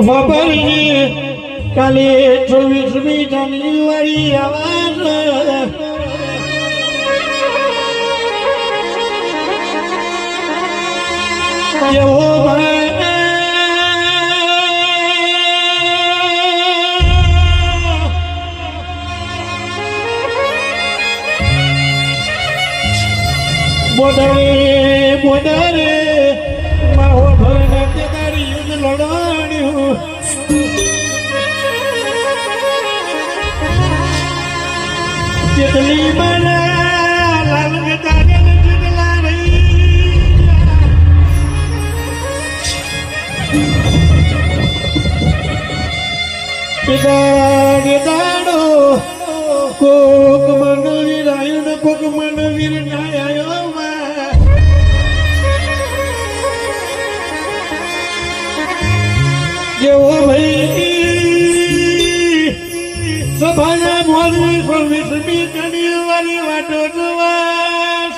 વાપરીએ કાલે 24મી જાન્યુઆરી આવાજ બોડરે માહો ભરને તારી યુદ્ધ લડાણ્યું કેટલી મારા લાલ તારે જેટલા રહી પિતા દાડો કોક મનવીર આયુ ને કોક મનવીર ના આયો જેવો ભાઈ સભાના મોરવી 24મી જાન્યુઆરી વાટો જોવાસ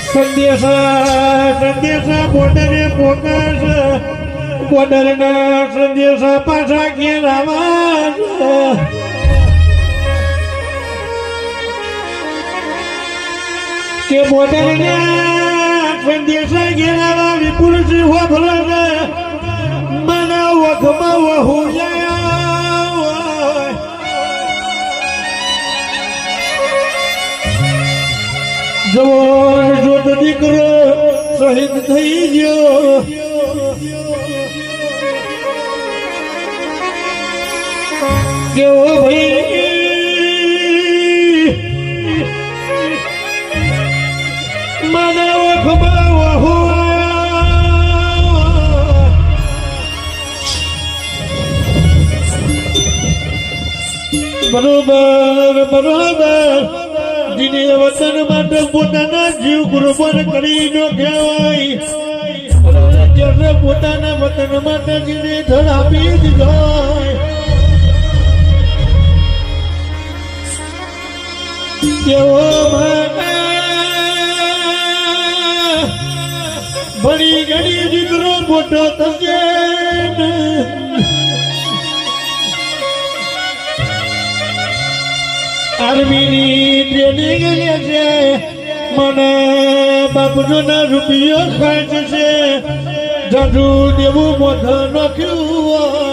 સંદેશા બોર્ડરે પોકાશ બોર્ડરના સંદેશા પાછા ઘેર આવાજ કે બોર્ડરના સંદેશા ઘેર આવા વિપુલ સિંહ ભલે મને વખમાં વહુયા જવાન જોત દીકરો શહીદ થઈ ગયો કેવો ભાઈ મને વખમાં વહુયા બરોબર જીને વતન માટે પોતાના જીવ કુરબાન કરી ન કહેવાય જ્યારે પોતાના વતન માટે જીને ધડ આપી દીધો કેવો ભણી ઘણી દીકરો મોટો થશે આર્મીની ટ્રેનિંગ લે છે મને બાપનો ના રૂપિયો ખર્ચ છે જાજુ દેવું મોઢ નાખ્યું